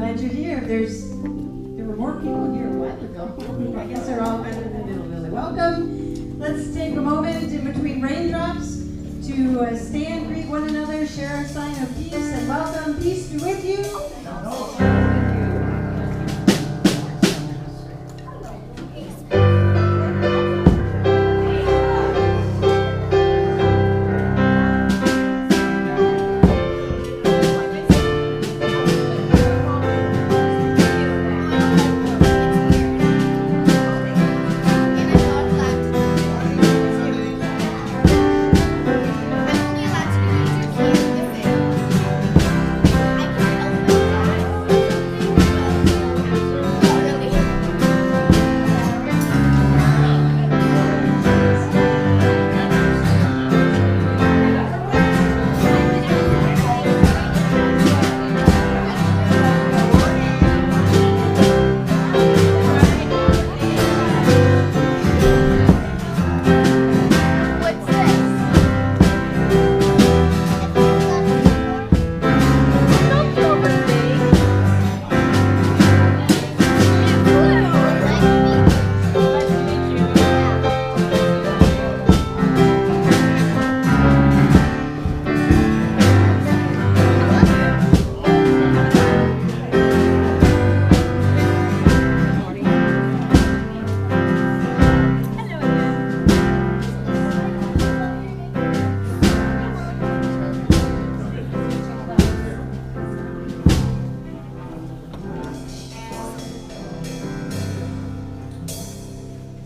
glad you're here. There were more people here a while ago. I guess they're all kind of in the middle, really. Welcome. Let's take a moment in between raindrops to stand, greet one another, share our sign of peace, and welcome. Peace be with you.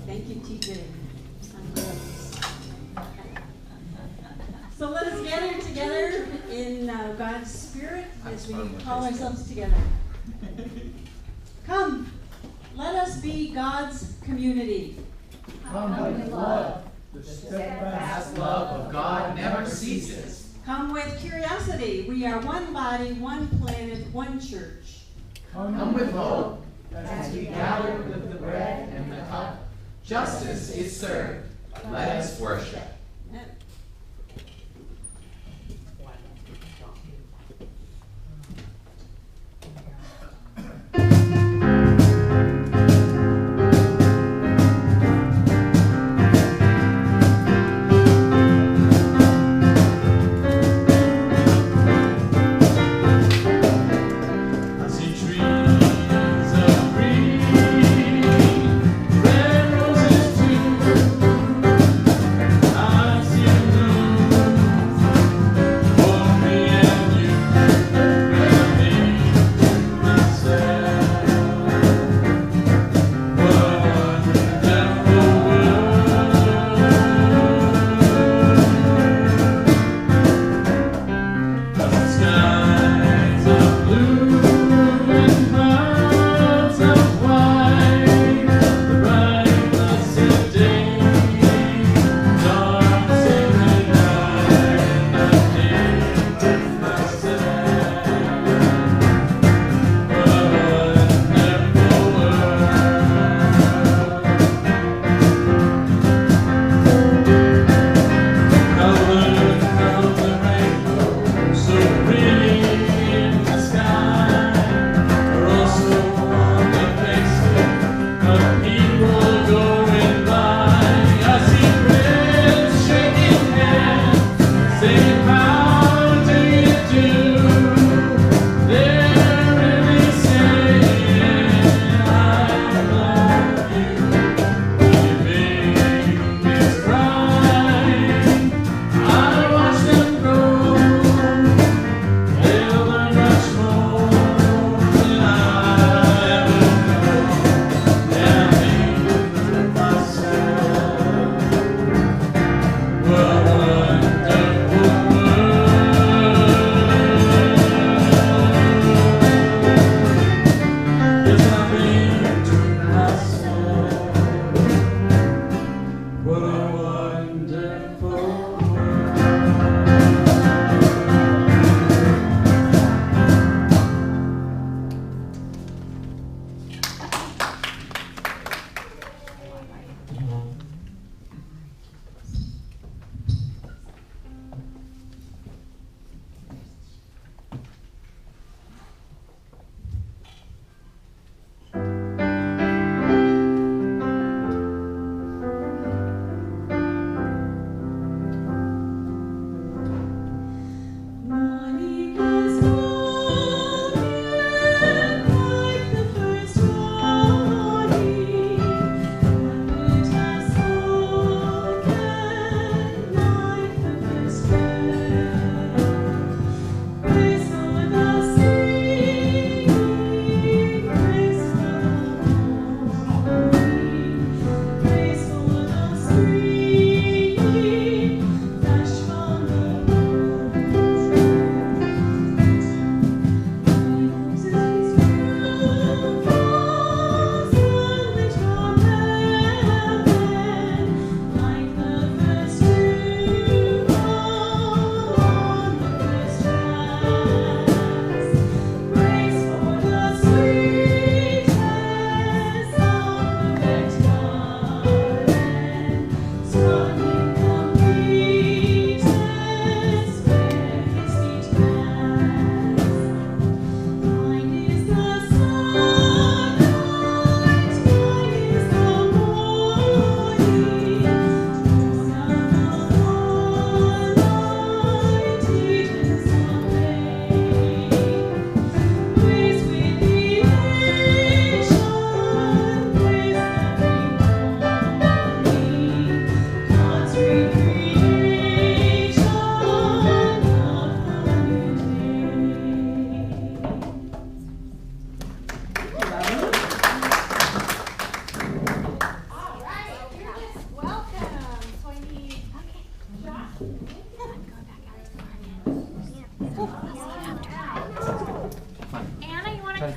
Thank you, TJ. So let us gather together in God's Spirit as we call ourselves together. Come, let us be God's community. Come with love. The steadfast love of God never ceases. Come with curiosity. We are one body, one planet, one church. Come with hope. As we gather with the bread and the cup, justice is served. Let us worship. I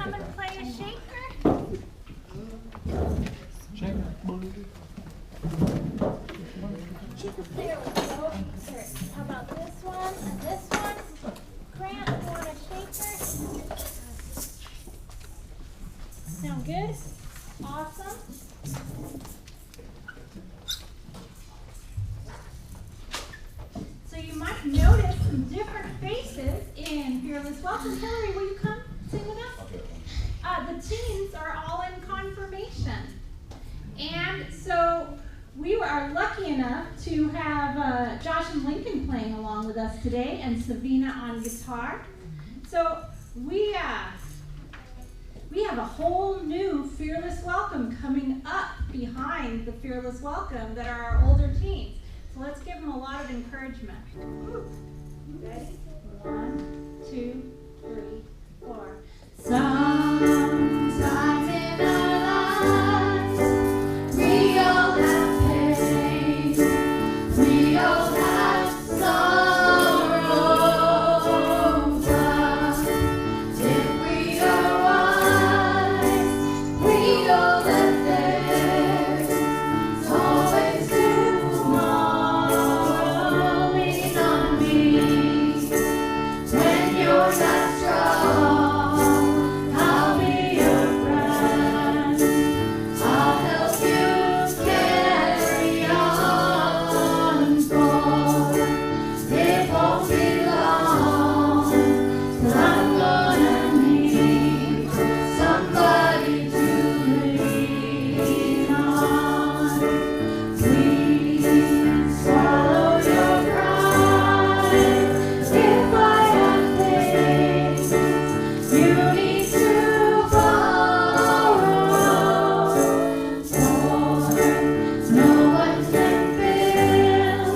come and play a shaker? There we go. Here, how about this one and this one? Grant, you want a shaker? Sound good? Awesome. So you might notice some different faces in Fearless Welcome. Hillary, will you come sing with us? The teens are all in confirmation. And so we are lucky enough to have Josh and Lincoln playing along with us today and Savina on guitar. So we have a whole new Fearless Welcome coming up behind the Fearless Welcome that are our older teens. So let's give them a lot of encouragement. Ready? 1, 2, 3, 4. Sometimes in our lives, we all have pain, we all have sorrow, but if we are wise, we know that there's always tomorrow. Lean on me when you're not strong. I'll be your friend. I'll help you carry on, for it won't be long till I'm gonna need somebody to lean on. Please swallow your pride if I have things you need to borrow, for no one can fill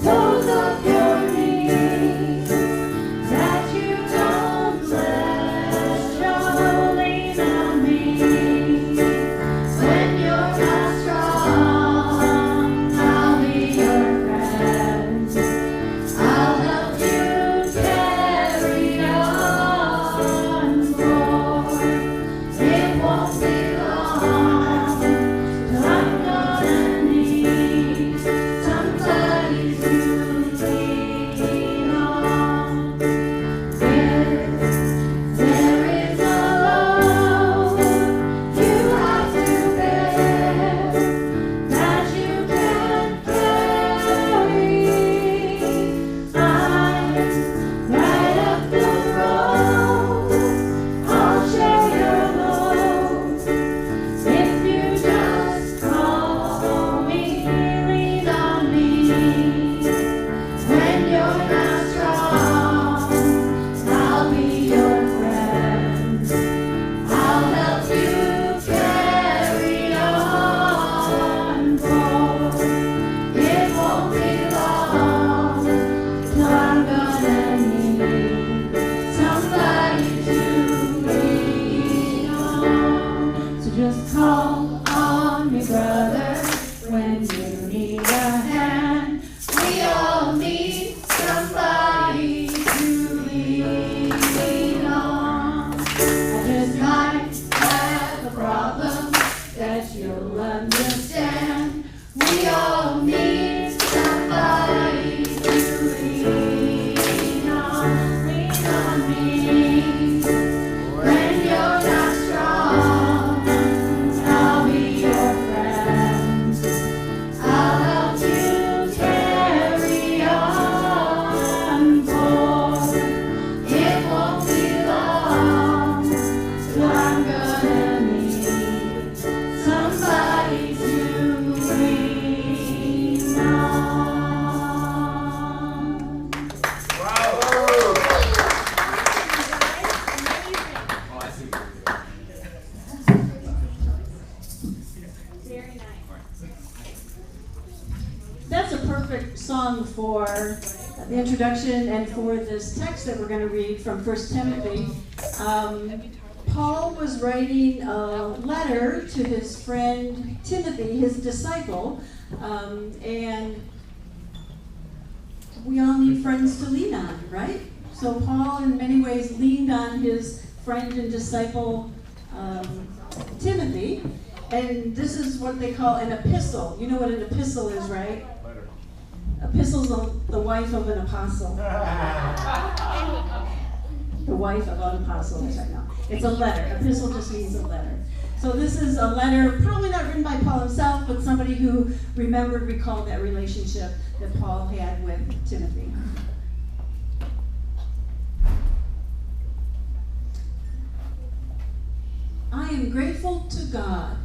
those of your needs that you don't pleasure. Lean on me when you're not strong. I'll be your friend. I'll help you carry on, for it won't be long till I'm gonna need somebody to lean on. If there is a load you have to bear that you can't carry, I'm right up the road. I'll share your load if you just call me. Lean on me when you're not strong. I'll be your friend. I'll help you carry on, for it won't be long till I'm gonna need somebody to lean on. So just call on me, brother, when you need a hand. We all need somebody to lean on. I just might have a problem that you'll understand. We all need somebody to lean on. Lean on me when you're not strong. I'll be your friend. I'll help you carry on, for it won't be long till I'm gonna need somebody to lean on. Oh, I see what you're Very nice. That's a perfect song for the introduction and for this text that we're going to read from 1 Timothy. Paul was writing a letter to his friend Timothy, his disciple, and we all need friends to lean on, right? So Paul, in many ways, leaned on his friend and disciple, Timothy. And this is what they call an epistle. You know what an epistle is, right? Epistle's the wife of an apostle. The wife of an apostle, which I know. It's a letter. Epistle just means a letter. So this is a letter, probably not written by Paul himself, but somebody who recalled that relationship that Paul had with Timothy. I am grateful to God,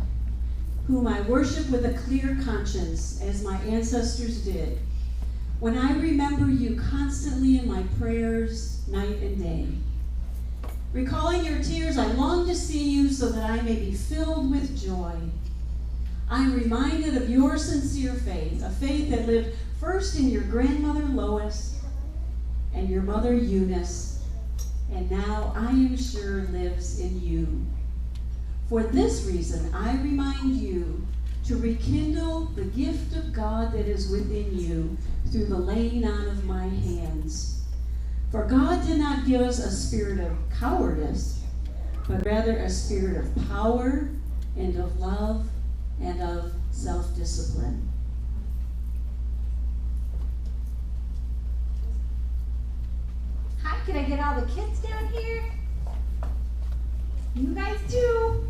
whom I worship with a clear conscience, as my ancestors did, when I remember you constantly in my prayers, night and day. Recalling your tears, I long to see you so that I may be filled with joy. I am reminded of your sincere faith, a faith that lived first in your grandmother Lois and your mother Eunice, and now I am sure lives in you. For this reason, I remind you to rekindle the gift of God that is within you through the laying on of my hands. For God did not give us a spirit of cowardice, but rather a spirit of power and of love and of self-discipline. Hi, can I get all the kids down here? You guys too.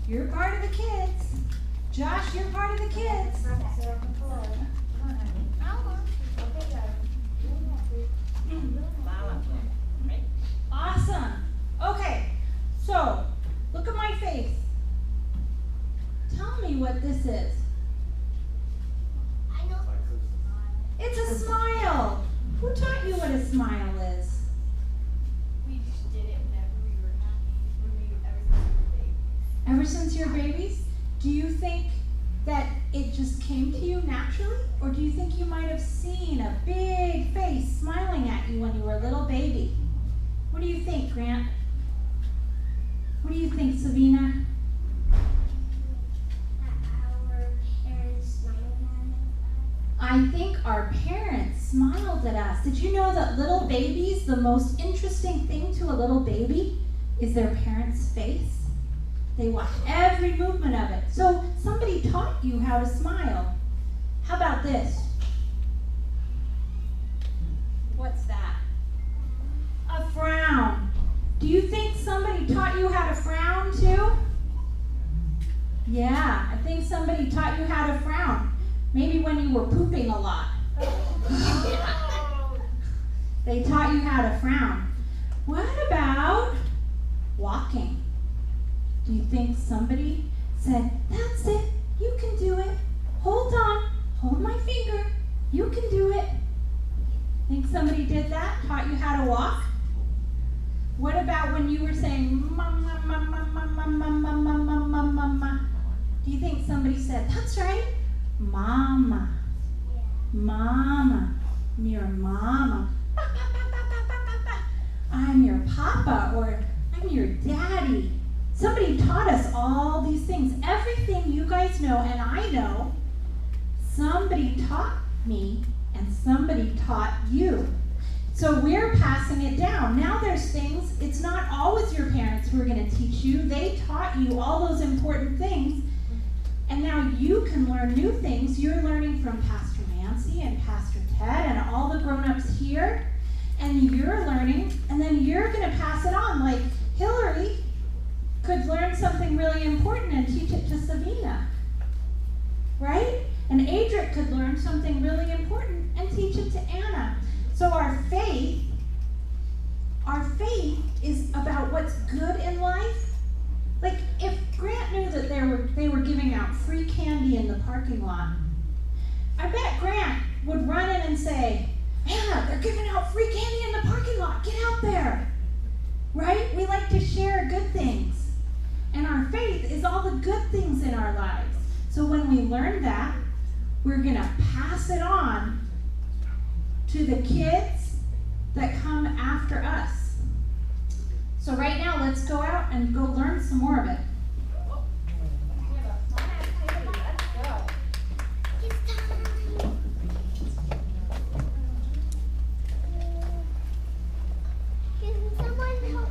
You're part of the kids. Josh, you're part of the kids. Awesome. Okay, so look at my face. Tell me what this is. It's a smile. Who taught you what a smile is? We just did it whenever we were happy, Ever since you're babies? Do you think that it just came to you naturally? Or do you think you might have seen a big face smiling at you when you were a little baby? What do you think, Grant? What do you think, Savina? Our parents smiled at us. I think our parents smiled at us. Did you know that little babies, the most interesting thing to a little baby is their parents' face? They watch every movement of it. So somebody taught you how to smile. How about this? What's that? A frown. Do you think somebody taught you how to frown too? Yeah, I think somebody taught you how to frown. Maybe when you were pooping a lot. They taught you how to frown. What about walking? Do you think somebody said, that's it, you can do it. Hold on, hold my finger, you can do it. Think somebody did that, taught you how to walk? What about when you were saying, mama, mama, mama, mama, mama, mama, mama? Do you think somebody said, that's right, mama, mama, I'm your mama. I'm your papa, or I'm your daddy. Somebody taught us all these things. Everything you guys know and I know, somebody taught me and somebody taught you. So we're passing it down. Now there's things, it's not always your parents who are going to teach you. They taught you all those important things. And now you can learn new things. You're learning from Pastor Nancy and Pastor Ted and all the grown-ups here. And you're learning, and then you're going to pass it on. Like Hillary could learn something really important and teach it to Savina, right? And Adric could learn something really important and teach it to Anna. So our faith is about what's good in life. Like if Grant knew that they were giving out free candy in the parking lot, I bet Grant would run in and say, Anna, they're giving out free candy in the parking lot, get out there, right? We like to share good things. And our faith is all the good things in our lives. So when we learn that, we're going to pass it on to the kids that come after us. So right now, let's go out and go learn some more of it. We have a fun activity. Let's go. It's time. Can someone help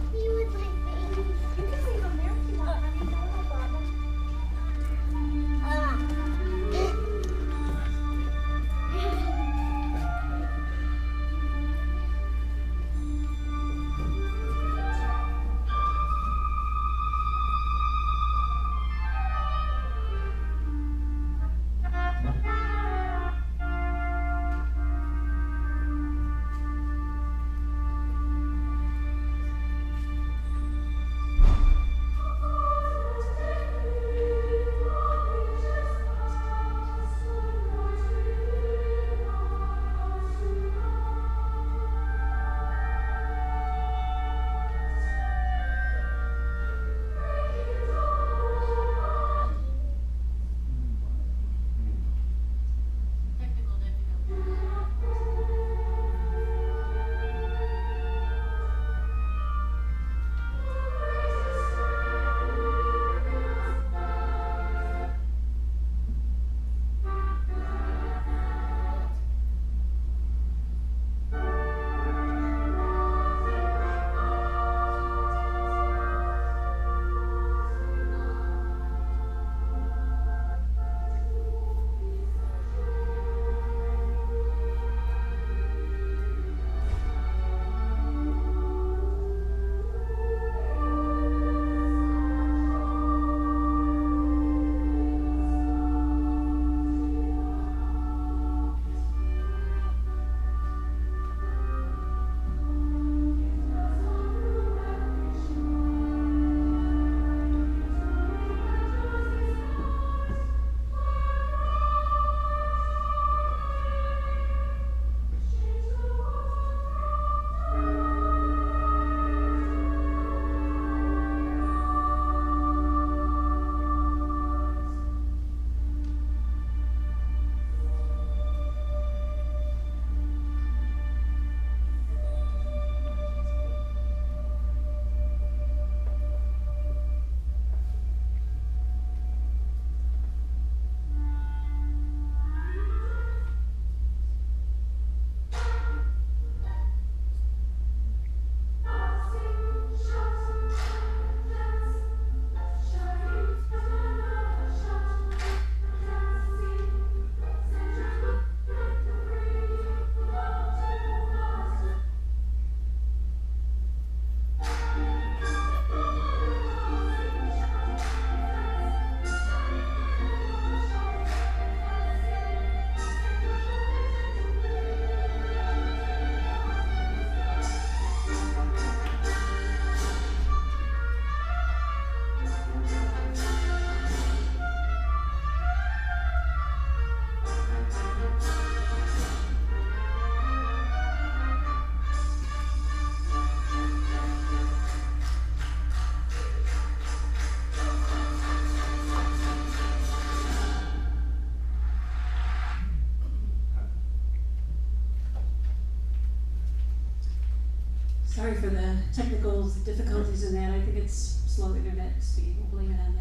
Sorry for the technical difficulties in that. I think it's slow internet speed. We'll blame it on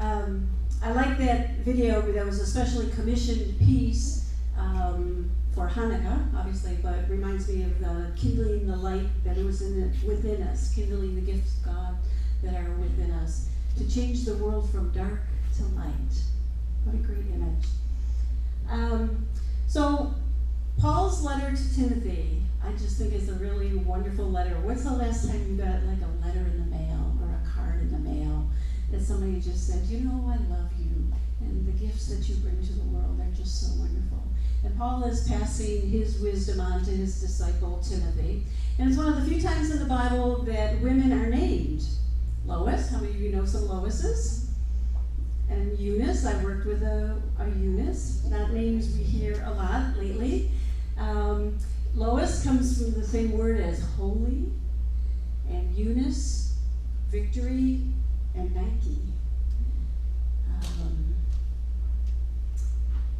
that. I like that video that was a specially commissioned piece for Hanukkah, obviously, but it reminds me of kindling the light that was within us, kindling the gifts of God that are within us, to change the world from dark to light. What a great image. So Paul's letter to Timothy, I just think is a really wonderful letter. When's the last time you got like a letter in the mail or a card in the mail that somebody just said, you know, I love you, and the gifts that you bring to the world are just so wonderful. And Paul is passing his wisdom on to his disciple Timothy. And it's one of the few times in the Bible that women are named. Lois, how many of you know some Loises? And Eunice, I worked with a Eunice, not names we hear a lot lately. Lois comes from the same word as holy, and Eunice, victory, and Nike.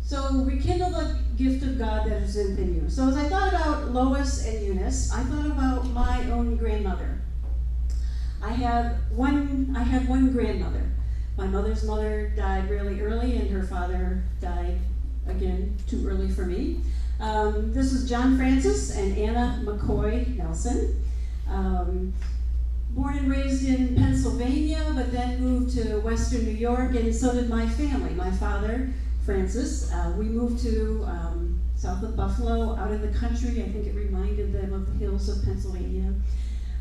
So rekindle the gift of God that is within you. So as I thought about Lois and Eunice, I thought about my own grandmother. I had one grandmother. My mother's mother died really early, and her father died, again, too early for me. This was John Francis and Anna McCoy Nelson. Born and raised in Pennsylvania, but then moved to Western New York, and so did my family. My father, Francis, we moved to south of Buffalo, out in the country. I think it reminded them of the hills of Pennsylvania.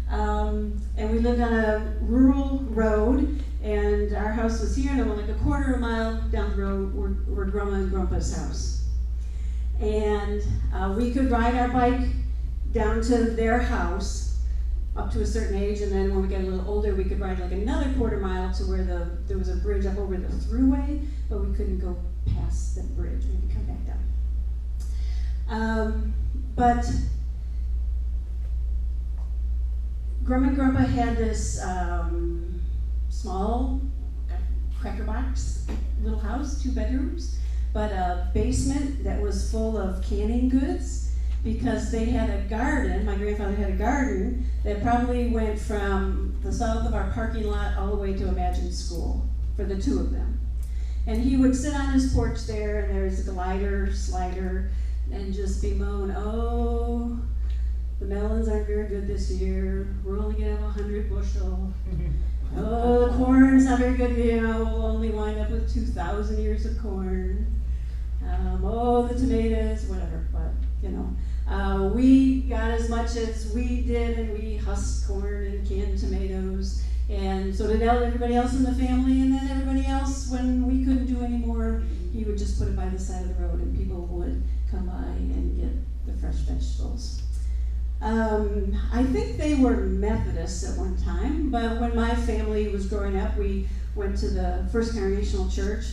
And we lived on a rural road, and our house was here, and like a quarter of a mile down the road were Grandma and Grandpa's house. And we could ride our bike down to their house up to a certain age, and then when we got a little older, we could ride like another quarter mile to where there was a bridge up over the thruway, but we couldn't go past the bridge. We could come back down. But Grandma and Grandpa had this small cracker box little house, 2 bedrooms, but a basement that was full of canning goods, because they had a garden. My grandfather had a garden that probably went from the south of our parking lot all the way to Imagine School for the 2 of them. And he would sit on his porch there, and there's a glider, slider, and just bemoan, oh, the melons aren't very good this year. We're only gonna have 100 bushel. Oh, the corn's not very good, you know, we'll only wind up with 2,000 ears of corn. Oh, the tomatoes, whatever, but, you know. We got as much as we did, and we husked corn and canned tomatoes, and so did everybody else in the family, and then everybody else, when we couldn't do any more, he would just put it by the side of the road, and people would come by and get the fresh vegetables. I think they were Methodists at one time, but when my family was growing up, we went to the First Congregational Church,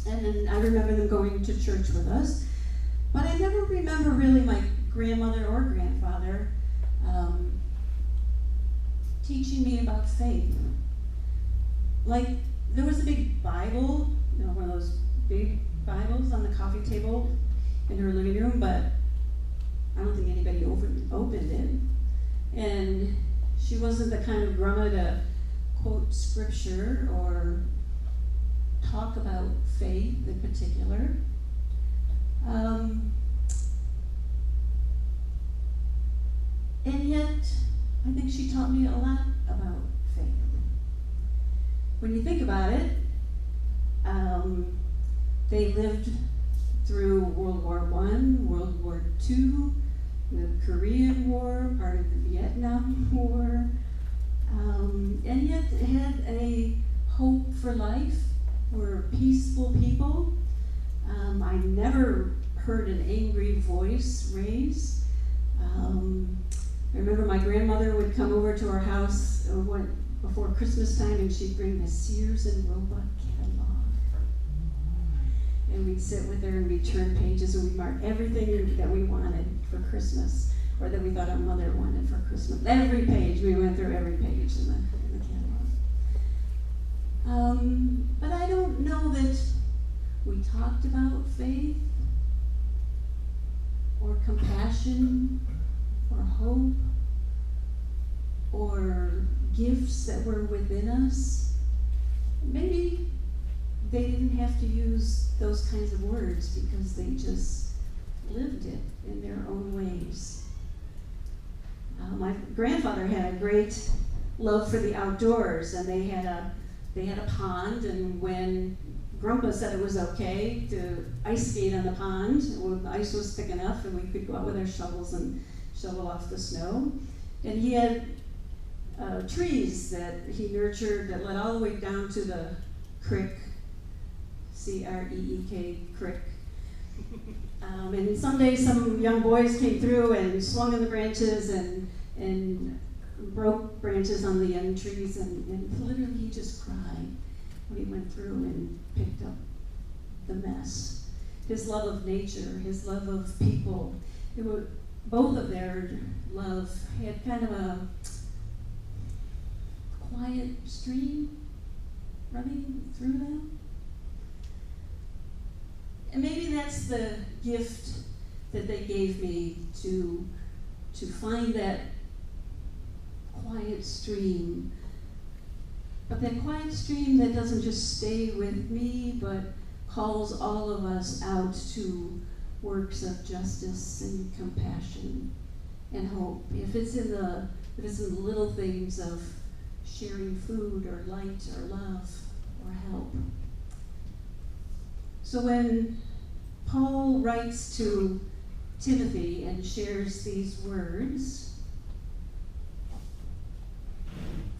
and then I remember them going to church with us. But I never remember really my grandmother or grandfather teaching me about faith. Like, there was a big Bible, you know, one of those big Bibles on the coffee table in her living room, but I don't think anybody opened it. And she wasn't the kind of grandma to quote scripture or talk about faith in particular. And yet, I think she taught me a lot about faith. When you think about it, they lived through World War I, World War II, the Korean War, part of the Vietnam War, and yet had a hope for life, were peaceful people. I never heard an angry voice raised. I remember my grandmother would come over to our house before Christmas time, and she'd bring the Sears and Roebuck catalog. And we'd sit with her and we'd turn pages, and we'd mark everything that we wanted for Christmas, or that we thought our mother wanted for Christmas. Every page, we went through every page in the catalog. But I don't know that we talked about faith or compassion or hope or gifts that were within us. Maybe they didn't have to use those kinds of words because they just lived it in their own ways. My grandfather had a great love for the outdoors, and they had a pond, and when Grandpa said it was okay to ice skate on the pond, when the ice was thick enough and we could go out with our shovels and shovel off the snow. And he had trees that he nurtured that led all the way down to the creek, C-R-E-E-K, creek. And someday some young boys came through and swung on the branches and broke branches on the young trees, and literally he just cried when he went through and picked up the mess. His love of nature, his love of people, both of their love had kind of a quiet stream running through them. And maybe that's the gift that they gave me, to find that quiet stream. But that quiet stream that doesn't just stay with me, but calls all of us out to works of justice and compassion and hope. If it's in the little things of sharing food or light or love or help. So when Paul writes to Timothy and shares these words,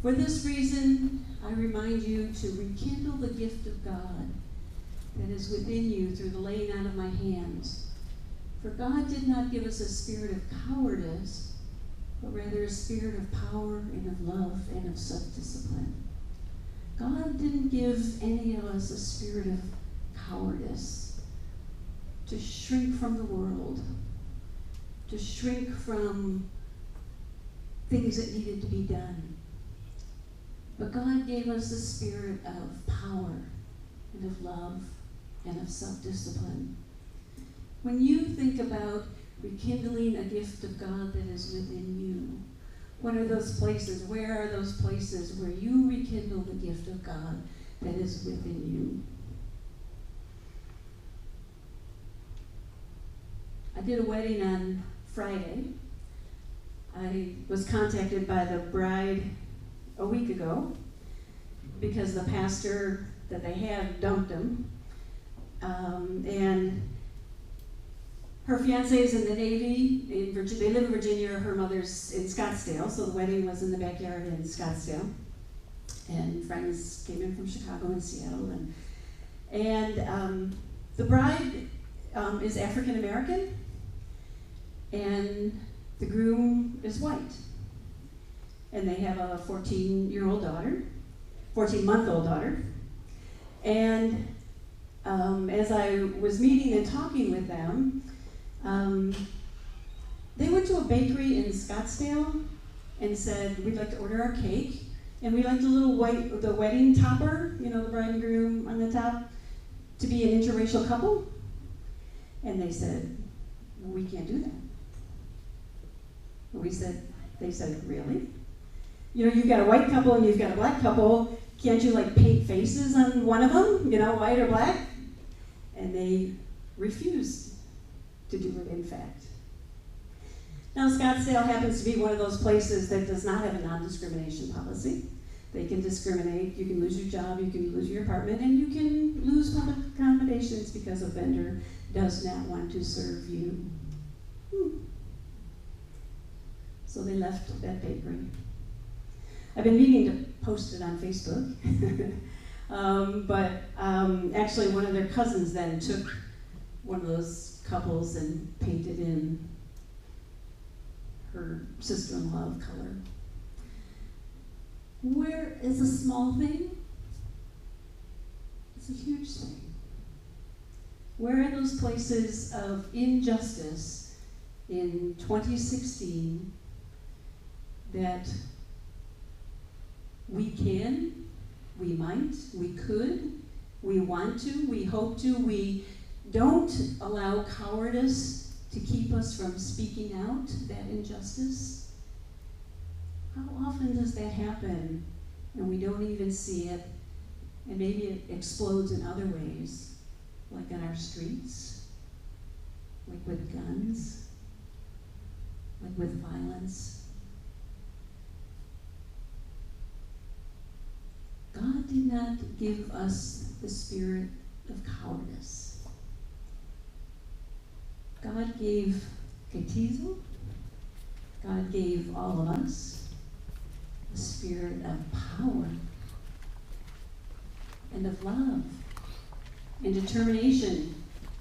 for this reason, I remind you to rekindle the gift of God that is within you through the laying on of my hands. For God did not give us a spirit of cowardice, but rather a spirit of power and of love and of self-discipline. God didn't give any of us a spirit of cowardice, to shrink from the world, to shrink from things that needed to be done. But God gave us a spirit of power and of love and of self-discipline. When you think about rekindling a gift of God that is within you, what are those places? Where are those places where you rekindle the gift of God that is within you? I did a wedding on Friday. I was contacted by the bride a week ago because the pastor that they had dumped him. And her fiance is in the Navy in Virginia. They live in Virginia. Her mother's in Scottsdale, so the wedding was in the backyard in Scottsdale. And friends came in from Chicago and Seattle. And the bride is African American, and the groom is white. And they have a 14-month-old daughter. And as I was meeting and talking with them, they went to a bakery in Scottsdale and said, we'd like to order our cake, and we'd like the wedding topper, the bride and groom on the top, to be an interracial couple. And they said, well, we can't do that. They said, really? You've got a white couple and you've got a black couple. Can't you paint faces on one of them, white or black? And they refused to do it, in fact. Now, Scottsdale happens to be one of those places that does not have a non-discrimination policy. They can discriminate. You can lose your job, you can lose your apartment, and you can lose public accommodations because a vendor does not want to serve you. So they left that bakery. I've been meaning to post it on Facebook, but actually one of their cousins then took one of those couples and painted in her sister-in-law of color. Where is a small thing? It's a huge thing. Where are those places of injustice in 2016 that we can, we might, we could, we want to, we hope to, we don't allow cowardice to keep us from speaking out that injustice? How often does that happen and we don't even see it, and maybe it explodes in other ways, like on our streets, like with guns, like with violence? God did not give us the spirit of cowardice. God gave Ktizo, God gave all of us a spirit of power and of love and determination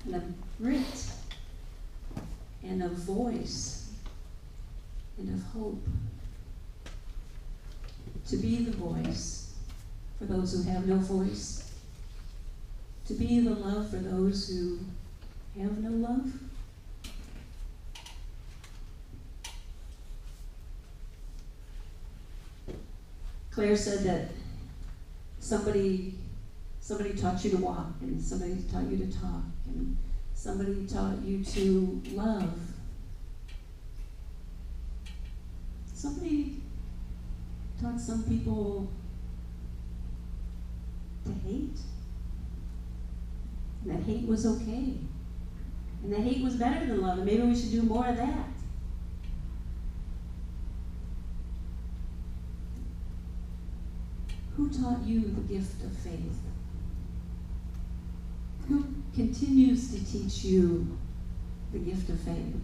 and of grit and of voice and of hope. To be the voice for those who have no voice. To be the love for those who have no love. Claire said that somebody taught you to walk, and somebody taught you to talk, and somebody taught you to love. Somebody taught some people to hate, and that hate was okay, and that hate was better than love, and maybe we should do more of that. Who taught you the gift of faith? Who continues to teach you the gift of faith?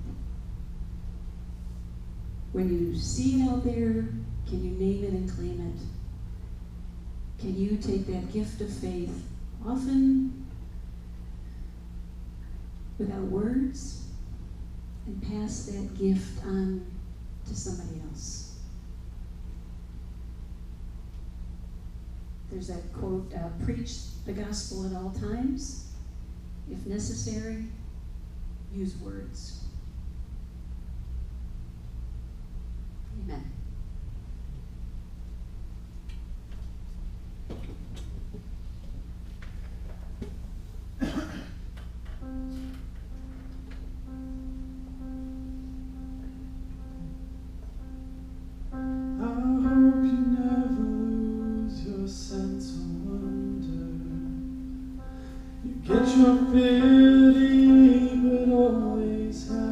When you see it out there, can you name it and claim it? Can you take that gift of faith, often without words, and pass that gift on to somebody else? There's that quote, preach the gospel at all times. If necessary, use words. Amen. Get your pity, but always have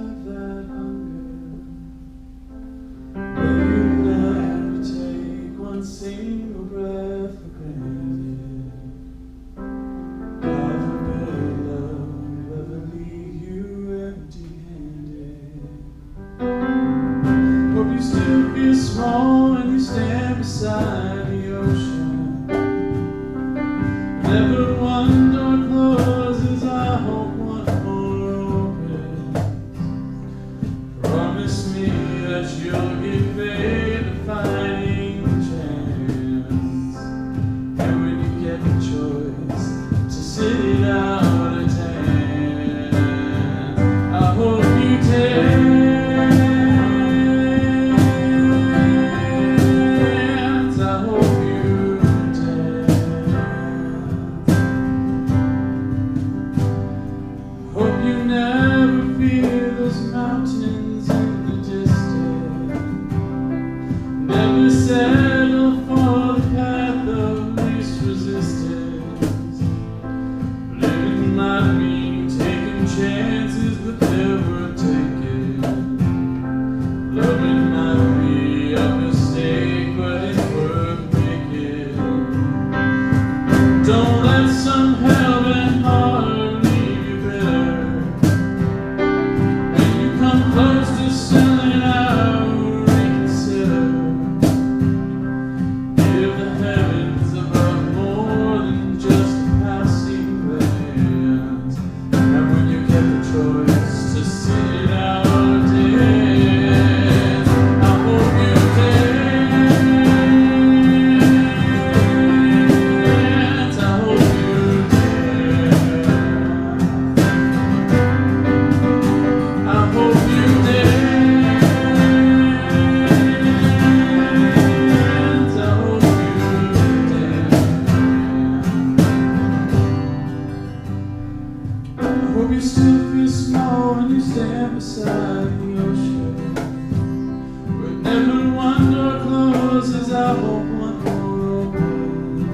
hope one more opens.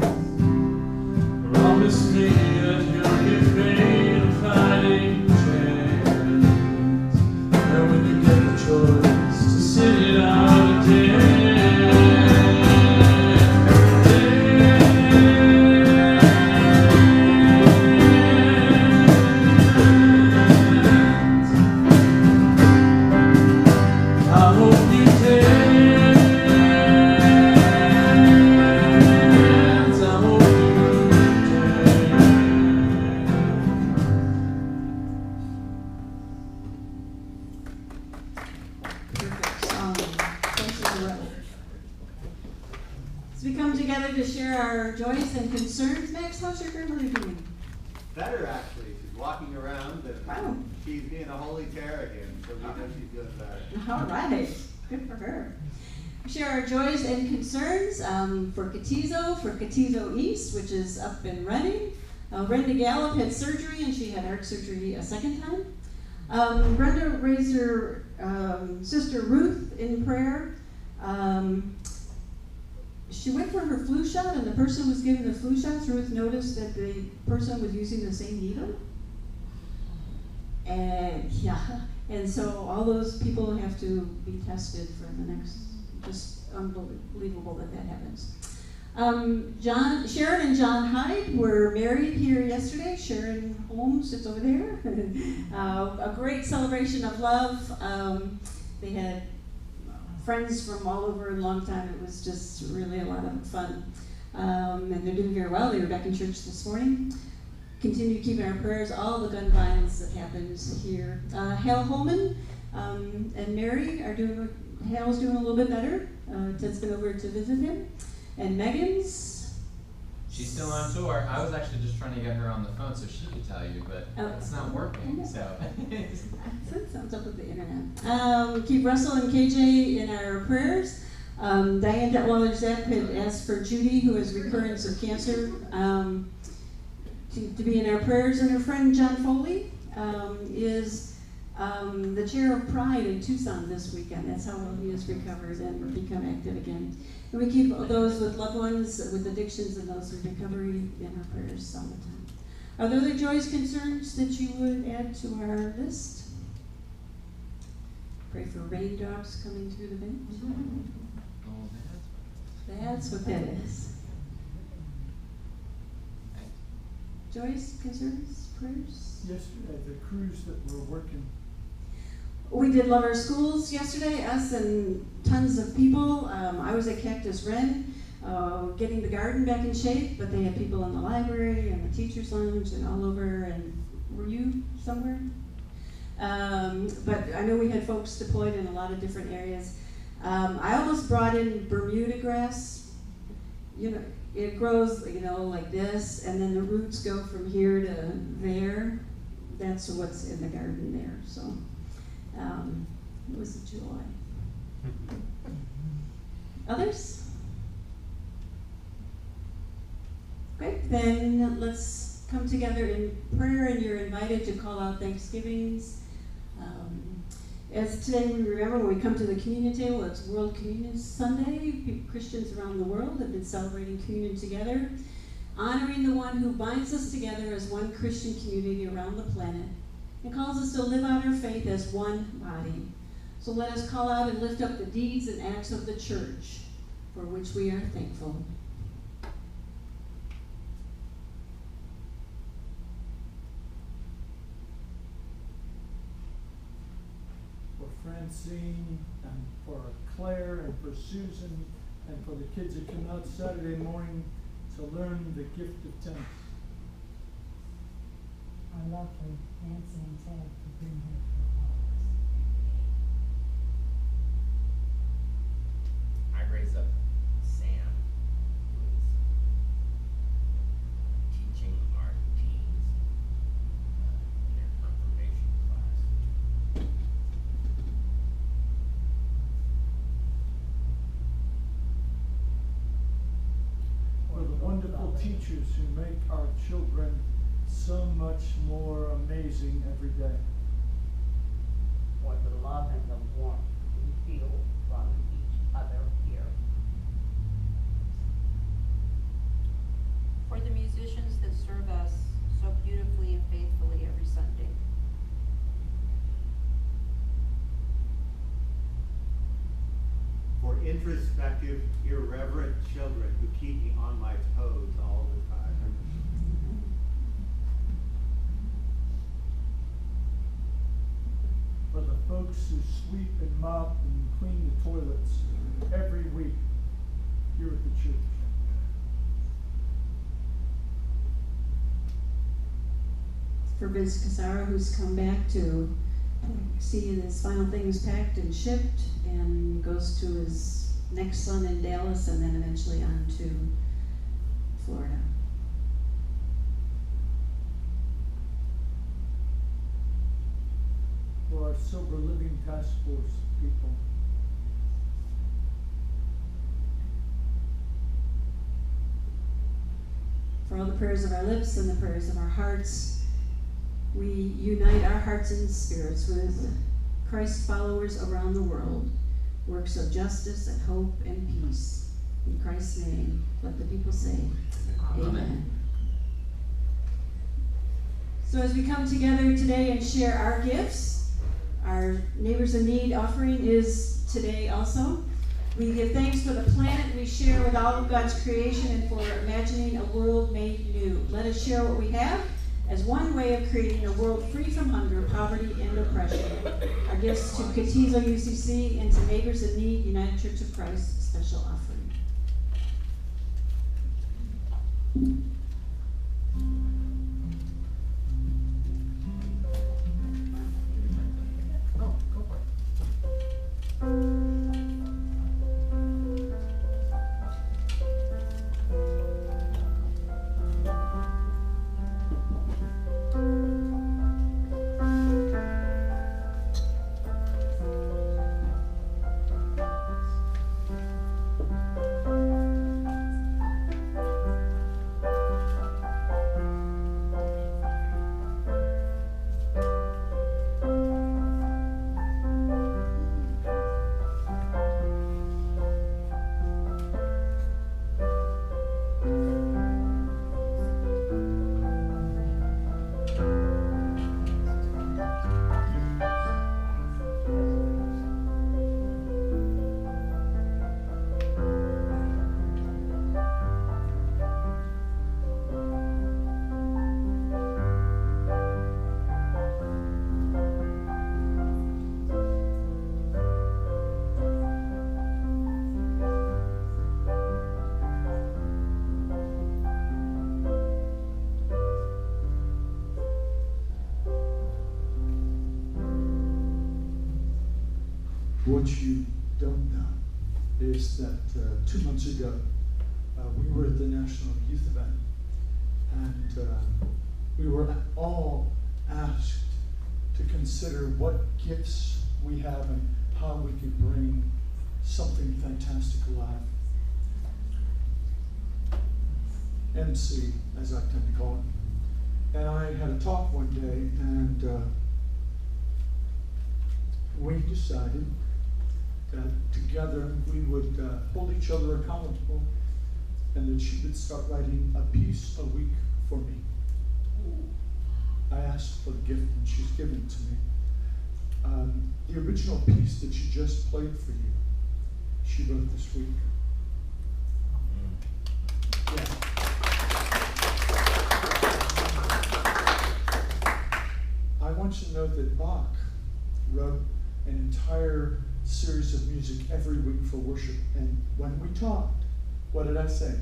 Promise me that you'll get paid a fighting chance. And when you get the choice to sit it out again. Perfect song. Thanks, Rebel. As we come together to share our joys and concerns, Max, how's your grandmother doing? Better, actually. She's walking around and Wow. she's being a holy terror again, so we know she's doing better. All right, good for her. We share our joys and concerns for Ktizo, for Ktizo East, which is up and running. Brenda Gallup had surgery, and she had heart surgery a second time. Brenda raised her sister Ruth in prayer. She went for her flu shot, and the person was giving the flu shots. Ruth noticed that the person was using the same needle. And and so all those people have to be tested for the next, just unbelievable that happens. Sharon and John Hyde were married here yesterday. Sharon Holmes sits over there. A great celebration of love. They had friends from all over a long time. It was just really a lot of fun. And they're doing very well. They were back in church this morning. Continue to keep in our prayers all the gun violence that happens here. Hal Holman and Mary are doing, Hal's doing a little bit better. Ted's been over to visit him. And Megan's? She's still on tour. I was actually just trying to get her on the phone so she could tell you, but it's not working, so. Sounds up with the internet. Keep Russell and KJ in our prayers. Diane Detweiler-Zapp had asked for Judy, who has recurrence of cancer, to be in our prayers. And her friend John Foley is the chair of Pride in Tucson this weekend. That's how well he has recovered and become active again. And we keep those with loved ones with addictions and those with recovery in our prayers all the time. Are there other joys, concerns that you would add to our list? Pray for raindrops coming through the vent. Oh, That's what that is. Joys, concerns, prayers? Yesterday, the crews that were working. We did Love Our Schools yesterday, us and tons of people. I was at Cactus Wren, getting the garden back in shape, but they had people in the library and the teacher's lounge and all over. And were you somewhere? But I know we had folks deployed in a lot of different areas. I almost brought in Bermuda grass. You know, it grows, like this, and then the roots go from here to there. That's what's in the garden there. So. It was a joy. Others? Great, then let's come together in prayer, and you're invited to call out Thanksgivings. As today we remember when we come to the communion table, it's World Communion Sunday. Christians around the world have been celebrating communion together, honoring the one who binds us together as one Christian community around the planet. It calls us to live out our faith as one body. So let us call out and lift up the deeds and acts of the church, for which we are thankful. For Francine, and for Claire, and for Susan, and for the kids that come out Saturday morning to learn the gift of tennis. I love for Nancy and Ted for being here for hours. I raised up Sam, who is teaching our teens in their confirmation class. For the wonderful teachers who make our children so much more amazing every day. For the love and the warmth we feel from each other here. serve us so beautifully and faithfully every Sunday. For introspective, irreverent children who keep me on my toes all the time. For the folks who sweep and mop and clean the toilets every week here at the church. For Vince Casara, who's come back to see his final things packed and shipped and goes to his next son in Dallas and then eventually on to Florida. For our Sober Living Task Force people. For all the prayers of our lips and the prayers of our hearts, we unite our hearts and spirits with Christ followers around the world, works of justice and hope and peace. In Christ's name, let the people say, Amen. So as we come together today and share our gifts, our Neighbors in Need offering is today also. We give thanks for the planet we share with all of God's creation and for imagining a world made new. Let us share what we have as one way of creating a world free from hunger, poverty, and oppression. Our gifts to Ktizo UCC and to Neighbors in Need, United Church of Christ, special offering. Oh, go for it. What you don't know is that 2 months ago, we were at the National Youth Event, and we were all asked to consider what gifts we have and how we could bring something fantastic alive. MC, as I tend to call it. And I had a talk one day, and we decided that together we would hold each other accountable, and that she would start writing a piece a week for me. I asked for the gift, and she's given it to me. The original piece that she just played for you, she wrote this week. Yeah. I want you to know that Bach wrote an entire series of music every week for worship. And when we talked, what did I say?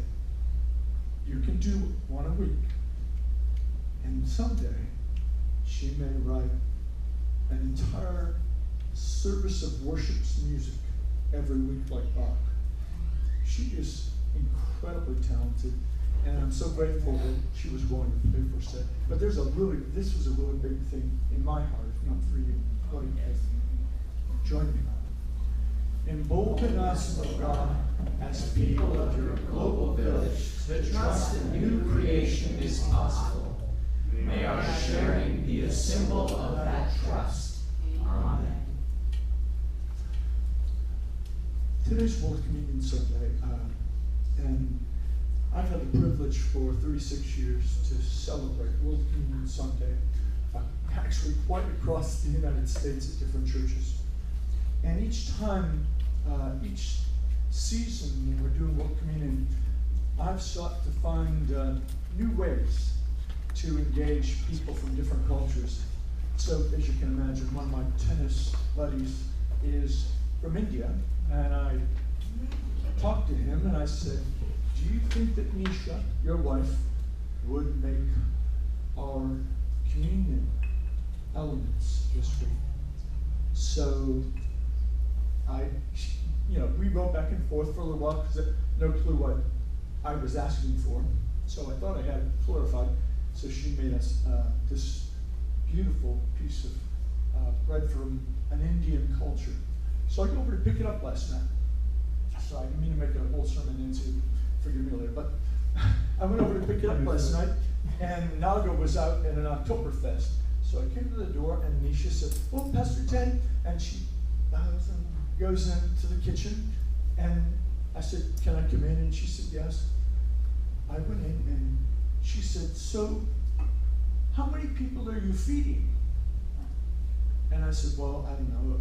You can do one a week. And someday, she may write an entire service of worship's music every week like Bach. She is incredibly talented, and I'm so grateful that she was willing to pay for set. But this was a really big thing in my heart, if not for you. What do you think? Join me. Embolden us, O God, as people of your global village, To trust a new creation is possible. May our sharing be a symbol of that trust. Amen. Today's World Communion Sunday, and I I've had the privilege for 36 years to celebrate World Communion Sunday, actually quite across the United States at different churches. And each time, each season when we're doing World Communion, I've sought to find new ways to engage people from different cultures. So, as you can imagine, one of my tennis buddies is from India, and I talked to him and I said, do you think that Nisha, your wife, would make our communion elements this week? So we wrote back and forth for a little while because I had no clue what I was asking for. So I thought I had it clarified. So she made us this beautiful piece of bread from an Indian culture. So I go over to pick it up last night. So I didn't mean to make a whole sermon into, forgive me later, but I went over to pick it up last night, and Naga was out at an Oktoberfest. So I came to the door, and Nisha said, "Oh, Pastor Ted," and she bows and goes into the kitchen, and I said, "Can I come in?" And she said, "Yes." I went in, and she said, "So, how many people are you feeding?" And I said, "Well, I don't know,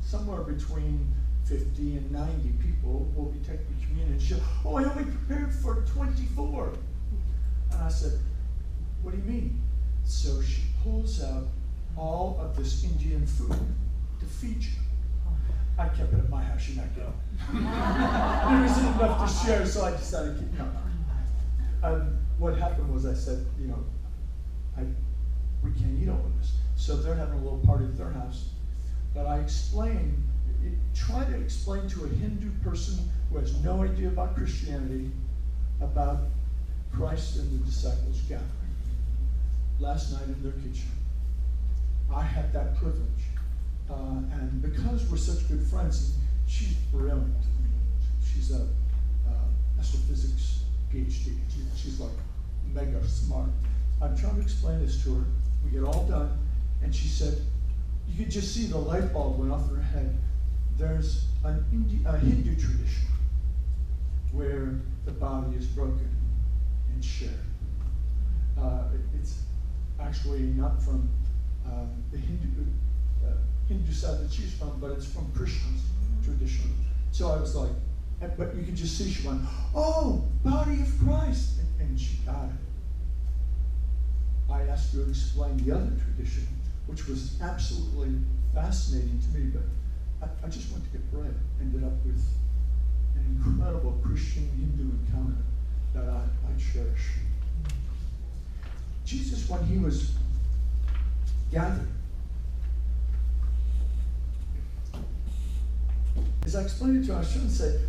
somewhere between 50 and 90 people will be taking communion." She said, "Oh, I only prepared for 24. And I said, "What do you mean?" So she pulls out all of this Indian food to feed you. I kept it at my house, you're not going. There wasn't enough to share, so I decided to keep it. What happened was I said, we can't eat all of this. So they're having a little party at their house. But I try to explain to a Hindu person who has no idea about Christianity about Christ and the disciples gathering. Last night in their kitchen, I had that privilege. And because we're such good friends, she's brilliant. She's a astrophysics PhD. She's like mega smart. I'm trying to explain this to her. We get all done, and she said, you could just see the light bulb went off her head. There's a Hindu tradition where the body is broken and shared. It's actually not from the Hindu side that she's from, but it's from Christians tradition. So I was like, but you could just see she went, "Oh, body of Christ," and she got it. I asked her to explain the other tradition, which was absolutely fascinating to me, but I just went to get bread. Ended up with an incredible Christian Hindu encounter that I cherish. Jesus, when he was gathered, as I explained it to her, I was trying to say,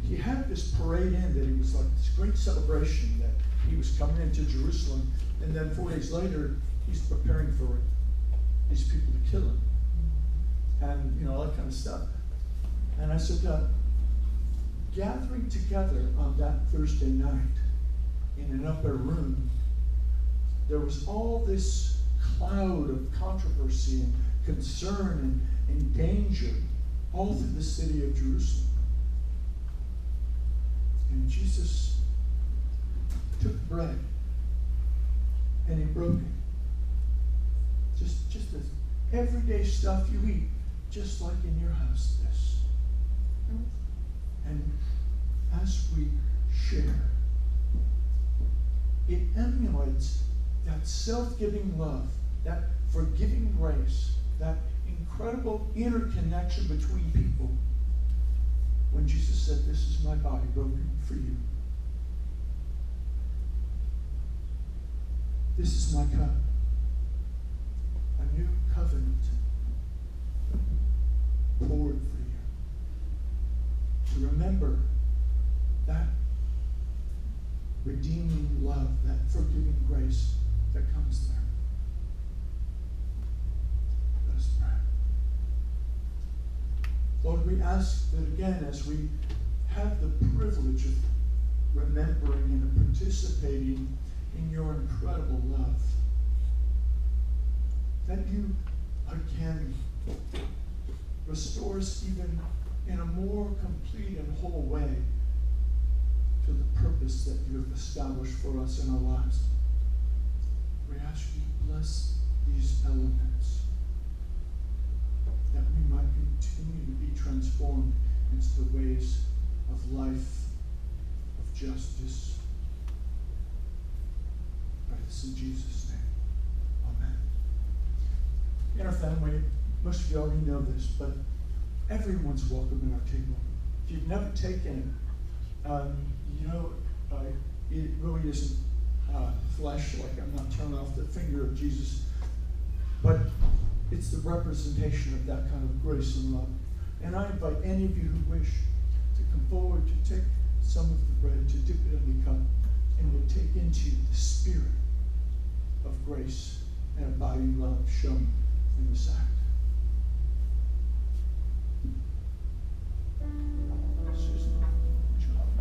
he had this parade in that it was like this great celebration that he was coming into Jerusalem, and then 4 days later, he's preparing for these people to kill him, and all that kind of stuff. And I said, gathering together on that Thursday night in an upper room, there was all this cloud of controversy and concern and danger all through the city of Jerusalem. And Jesus took bread and he broke it. Just this everyday stuff you eat, just like in your house, this. And as we share, it emulates that self-giving love, that forgiving grace, that incredible interconnection between people. When Jesus said, "This is my body broken for you. This is my cup, a new covenant poured for you." To remember that redeeming love, that forgiving grace that comes there. Let us pray. Lord, we ask that again, as we have the privilege of remembering and participating in your incredible love, that you again restore us even in a more complete and whole way to the purpose purpose that you have established for us in our lives. We ask you to bless these elements, that we might continue to be transformed into the ways of life, of justice. Pray this in Jesus' name. Amen. In our family, most of you already know this, but everyone's welcome at our table. If you've never taken it, it really isn't flesh, like I'm not turning off the finger of Jesus, but it's the representation of that kind of grace and love. And I invite any of you who wish to come forward to take some of the bread, to dip it in the cup, and to take into the spirit of grace and abiding love shown in this act. Susan, would you help me?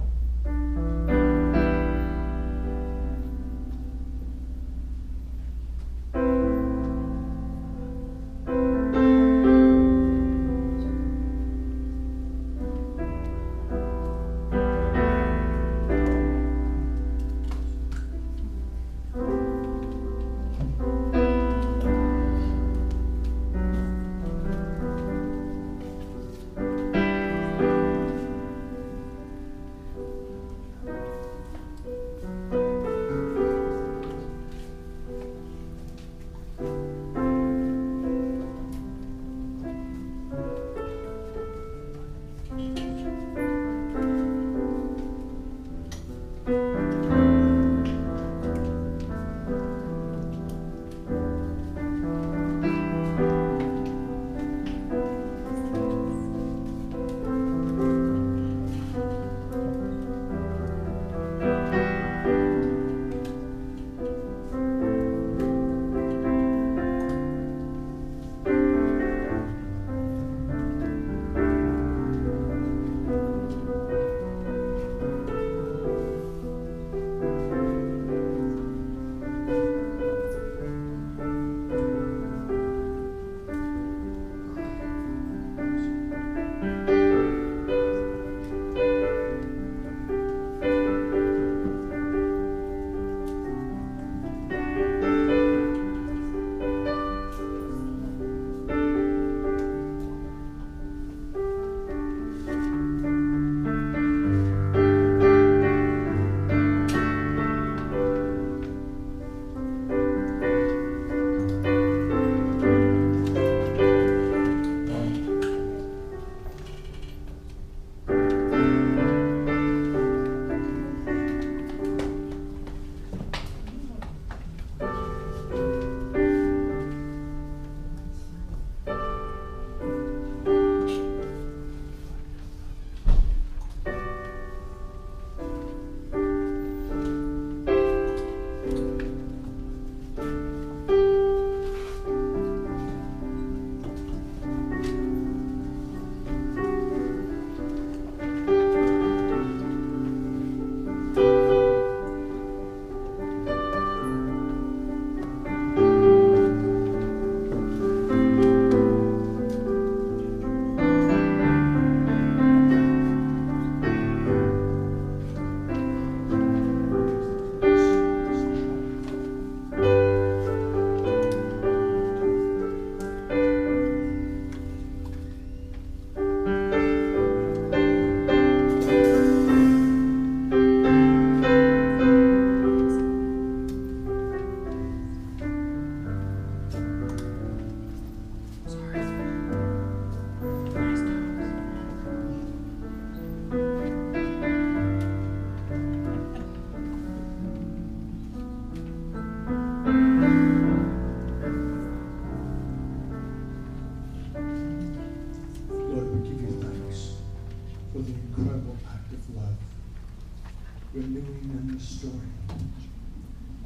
Renewing and restoring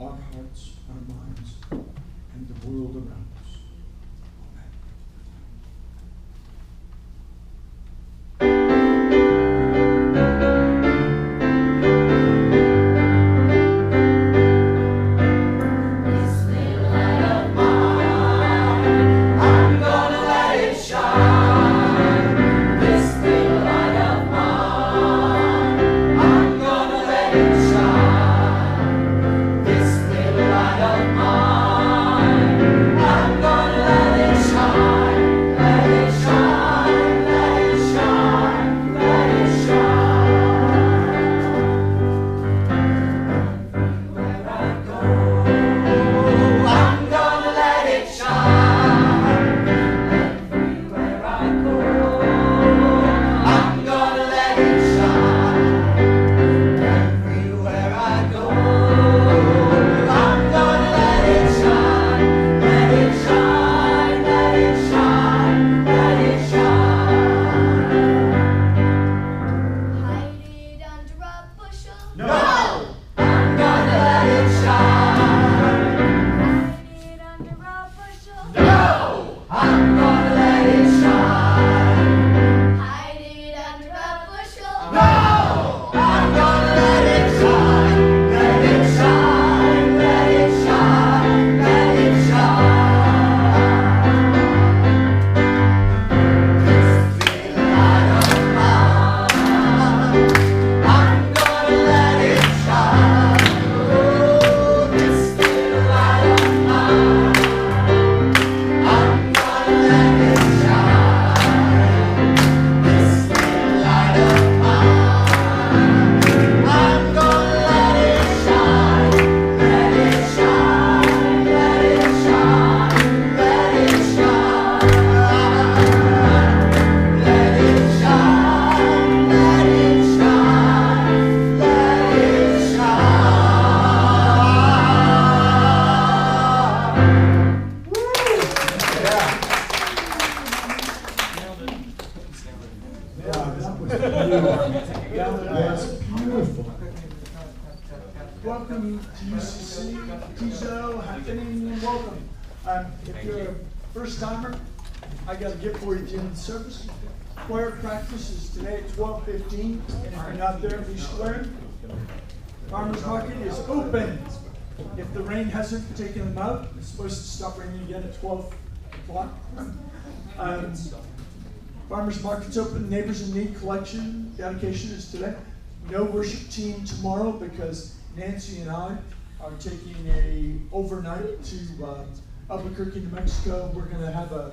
our hearts, our minds, and the world around us. Amen. Shine. No! I'm gonna let it shine. Hide it under a bushel. No! I'm gonna let it shine. Hide it under a bushel. No! I'm gonna let it shine. Let it shine. Let it shine. Let it shine. This little light of mine, I'm gonna let it shine. Oh, this little light of mine, I'm gonna let it shine. This little light of mine, I'm gonna let it shine. Let it shine. Let it shine. Let it shine. Let it shine. Let it shine. Let it Yeah, that was beautiful. That was beautiful. Welcome to UCC, Ktizo, happening, welcome. If you're a first timer, I got a gift for you at the end of the service. Choir practice is today at 12:15, and if you're not there, be square. Farmers Market is open. If the rain hasn't taken them out, it's supposed to stop raining again at 12 o'clock. Farmers Market's open, Neighbors in Need collection, dedication is today. No worship team tomorrow because Nancy and I are taking a overnight to Albuquerque, New Mexico. We're gonna have a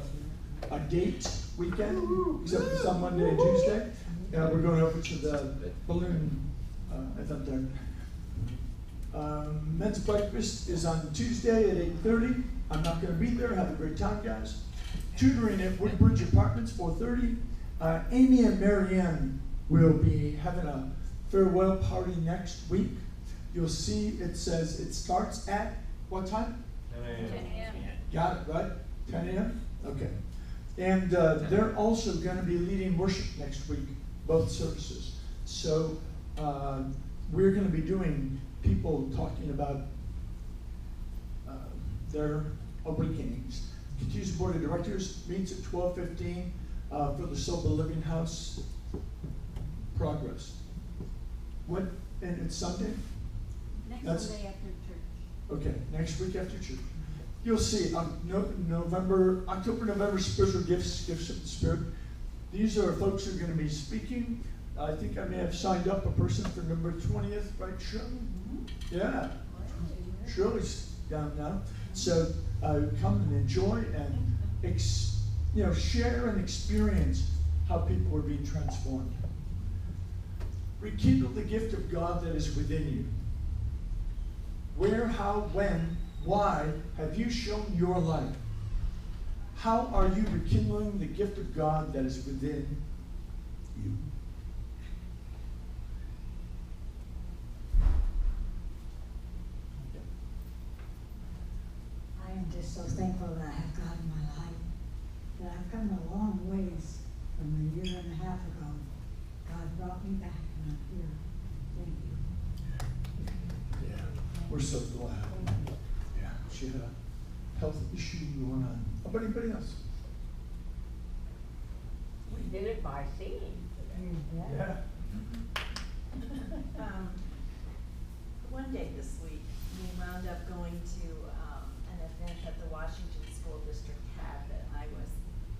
date weekend, except it's on Monday and Tuesday. We're going over to the balloon event there. Men's breakfast is on Tuesday at 8:30. I'm not gonna be there, have a great time, guys. Tutoring at Woodbridge Apartments, 4:30. Amy and Marianne will be having a farewell party next week. You'll see it says it starts at what time? 10 a.m. Got it, right? 10 a.m.? Okay. And they're also going to be leading worship next week, both services. So we're going to be doing people talking about their awakenings. Ktizo Board of Directors meets at 12:15 for the Sober Living House progress. What? And it's Sunday? Next That's- Sunday after church. Okay, next week after church. You'll see October, November spiritual gifts of the Spirit. These are folks who are going to be speaking. I think I may have signed up a person for November 20th, right, Shirley? Yeah. Shirley's down now. So come and enjoy and share and experience how people are being transformed. Rekindle the gift of God that is within you. Where, how, when, why have you shown your light? How are you rekindling the gift of God that is within you? I am just so thankful that I have God in my life, that I've come a long ways from a year and a half ago. God brought me back and I'm here. Thank you. Yeah, we're so glad. Yeah, she had a health issue going on. How about anybody else? We did it by singing. Yeah. One day this week, we wound up going to an event that the Washington School District had that I was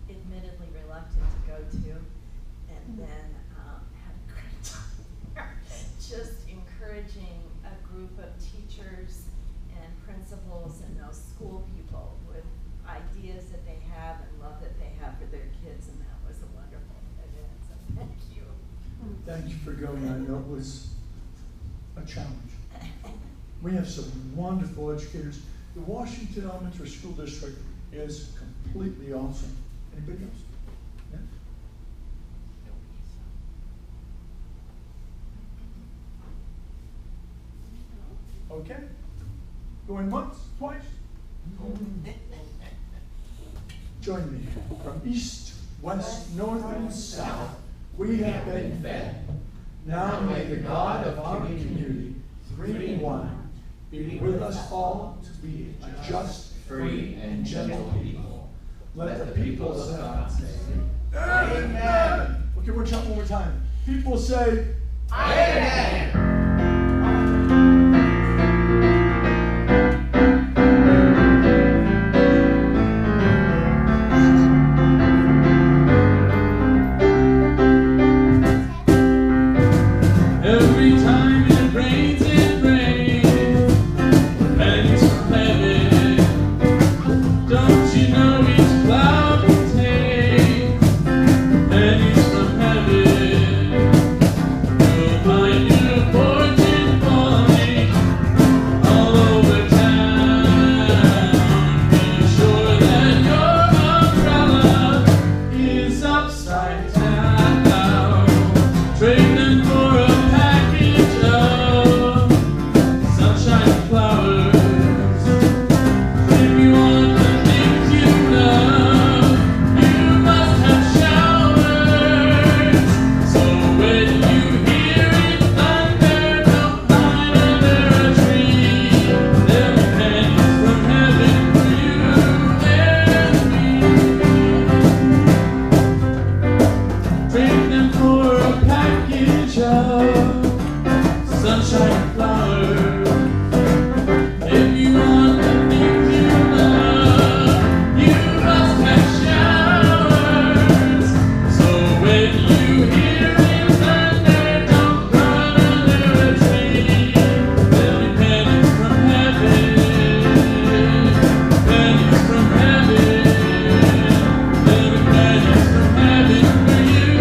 admittedly reluctant to go to, and then had a great time there. Just encouraging a group of teachers and principals and those school people with ideas that they have and love that they have for their kids, and that was a wonderful event, so thank you. Thank you for going. I know it was a challenge. We have some wonderful educators. The Washington Elementary School District is completely awesome. Anybody else? Yeah? Okay. Going once, twice? Join me. From east, west, north, and south, we have been fed. Now may the God of our community us all to be a just, free, and gentle people. Let the people of say, God say, Amen. Okay, we're trying one more time. People say, Amen. Every time it rains, pennies from heaven. Don't you know each cloud contains pennies from heaven? You'll find your fortune falling all over town. Be sure that your umbrella is upside down. Trade them for a package of sunshine flowers. If you want the things you love, you must have showers. So when you hear it thunder, don't hide under a tree. There'll be pennies from heaven for you and me. Trade them for a package of sunshine flowers. If you want the things you love, you must have showers. So when you hear it thunder, don't run under a tree. There'll be pennies from heaven, pennies from heaven. There'll be pennies from heaven for you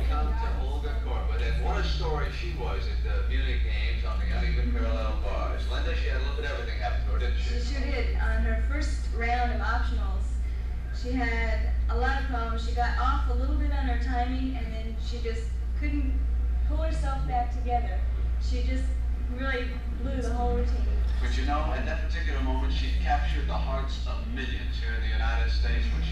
Come to Olga Corbett, and what a story she was at the Munich Games on the uneven parallel bars. Linda, she had a little bit of everything happen to her, didn't she? She sure did. On her first round of optionals, she had a lot of problems. She got off a little bit on her timing, and then she just couldn't pull herself back together. She just really blew the whole routine. But you know, at that particular moment, she captured the hearts of millions here in the United States when